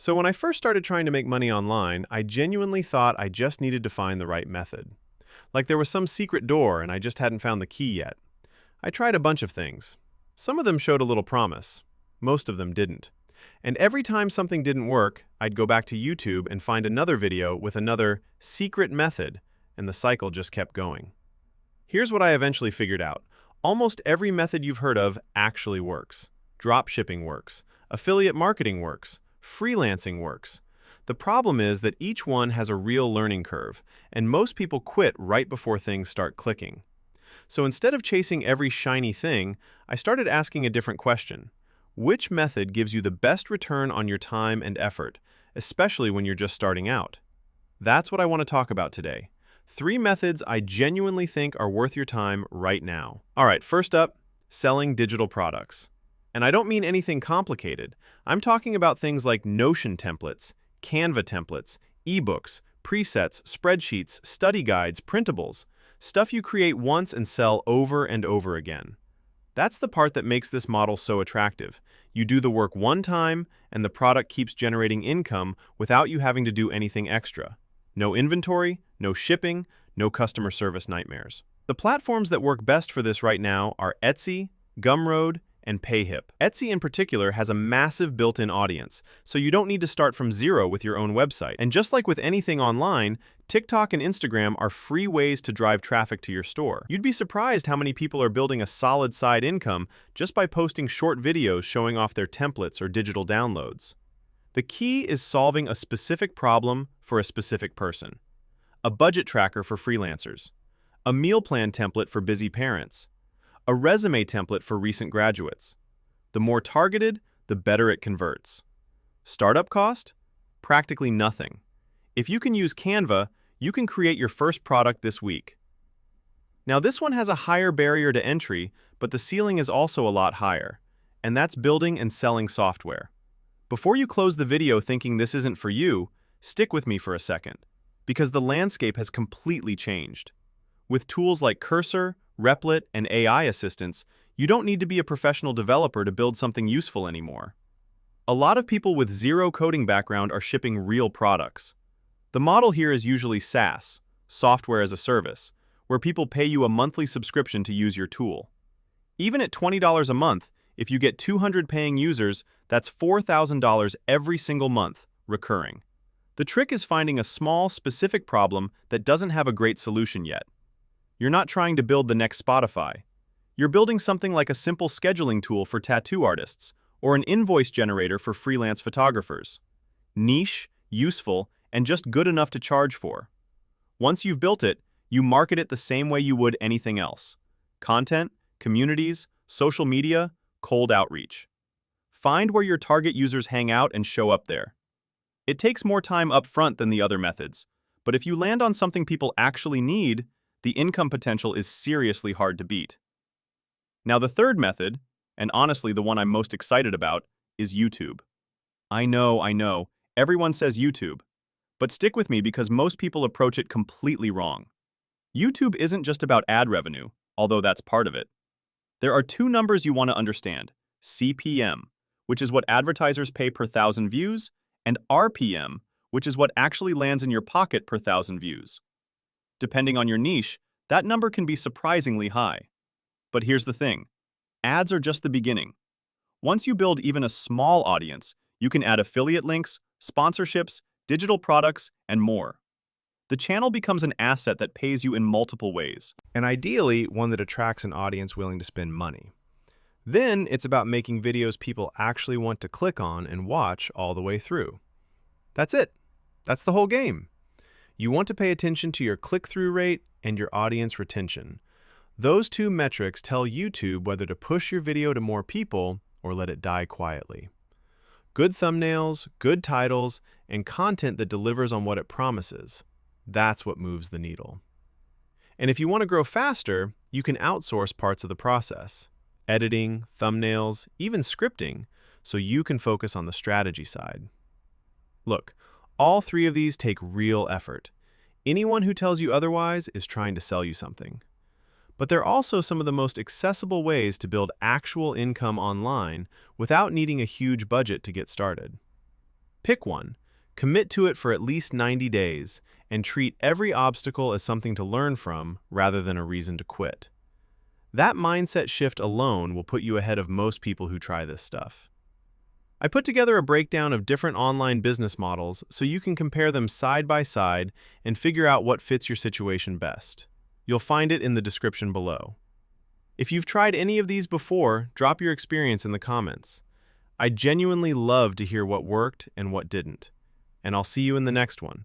So when I first started trying to make money online, I genuinely thought I just needed to find the right method. Like there was some secret door and I just hadn't found the key yet. I tried a bunch of things. Some of them showed a little promise. Most of them didn't. And every time something didn't work, I'd go back to YouTube and find another video with another secret method, and the cycle just kept going. Here's what I eventually figured out. Almost every method you've heard of actually works. Dropshipping works. Affiliate marketing works. Freelancing works. The problem is that each one has a real learning curve, and most people quit right before things start clicking. So instead of chasing every shiny thing, I started asking a different question. Which method gives you the best return on your time and effort, especially when you're just starting out? That's what I want to talk about today. 3 methods I genuinely think are worth your time right now. All right, first up, selling digital products. And I don't mean anything complicated. I'm talking about things like Notion templates, Canva templates, ebooks, presets, spreadsheets, study guides, printables, stuff you create once and sell over and over again. That's the part that makes this model so attractive. You do the work one time, and the product keeps generating income without you having to do anything extra. No inventory, no shipping, no customer service nightmares. The platforms that work best for this right now are Etsy, Gumroad, and Payhip. Etsy in particular has a massive built-in audience, so you don't need to start from zero with your own website. And just like with anything online, TikTok and Instagram are free ways to drive traffic to your store. You'd be surprised how many people are building a solid side income just by posting short videos showing off their templates or digital downloads. The key is solving a specific problem for a specific person. A budget tracker for freelancers. A meal plan template for busy parents. A resume template for recent graduates. The more targeted, the better it converts. Startup cost? Practically nothing. If you can use Canva, you can create your first product this week. Now this one has a higher barrier to entry, but the ceiling is also a lot higher, and that's building and selling software. Before you close the video thinking this isn't for you, stick with me for a second, because the landscape has completely changed. With tools like Cursor, Replit, and AI assistants, you don't need to be a professional developer to build something useful anymore. A lot of people with zero coding background are shipping real products. The model here is usually SaaS, software as a service, where people pay you a monthly subscription to use your tool. Even at $20 a month, if you get 200 paying users, that's $4,000 every single month, recurring. The trick is finding a small, specific problem that doesn't have a great solution yet. You're not trying to build the next Spotify. You're building something like a simple scheduling tool for tattoo artists or an invoice generator for freelance photographers. Niche, useful, and just good enough to charge for. Once you've built it, you market it the same way you would anything else. Content, communities, social media, cold outreach. Find where your target users hang out and show up there. It takes more time up front than the other methods, but if you land on something people actually need, the income potential is seriously hard to beat. Now the third method, and honestly the one I'm most excited about, is YouTube. I know, everyone says YouTube, but stick with me because most people approach it completely wrong. YouTube isn't just about ad revenue, although that's part of it. There are 2 numbers you want to understand: CPM, which is what advertisers pay per 1,000 views, and RPM, which is what actually lands in your pocket per 1,000 views. Depending on your niche, that number can be surprisingly high. But here's the thing. Ads are just the beginning. Once you build even a small audience, you can add affiliate links, sponsorships, digital products, and more. The channel becomes an asset that pays you in multiple ways. And ideally, one that attracts an audience willing to spend money. Then it's about making videos people actually want to click on and watch all the way through. That's it. That's the whole game. You want to pay attention to your click-through rate and your audience retention. Those 2 metrics tell YouTube whether to push your video to more people or let it die quietly. Good thumbnails, good titles, and content that delivers on what it promises. That's what moves the needle. And if you want to grow faster, you can outsource parts of the process. Editing, thumbnails, even scripting, so you can focus on the strategy side. Look, all 3 of these take real effort. Anyone who tells you otherwise is trying to sell you something. But they're also some of the most accessible ways to build actual income online without needing a huge budget to get started. Pick one, commit to it for at least 90 days, and treat every obstacle as something to learn from rather than a reason to quit. That mindset shift alone will put you ahead of most people who try this stuff. I put together a breakdown of different online business models so you can compare them side by side and figure out what fits your situation best. You'll find it in the description below. If you've tried any of these before, drop your experience in the comments. I genuinely love to hear what worked and what didn't. And I'll see you in the next one.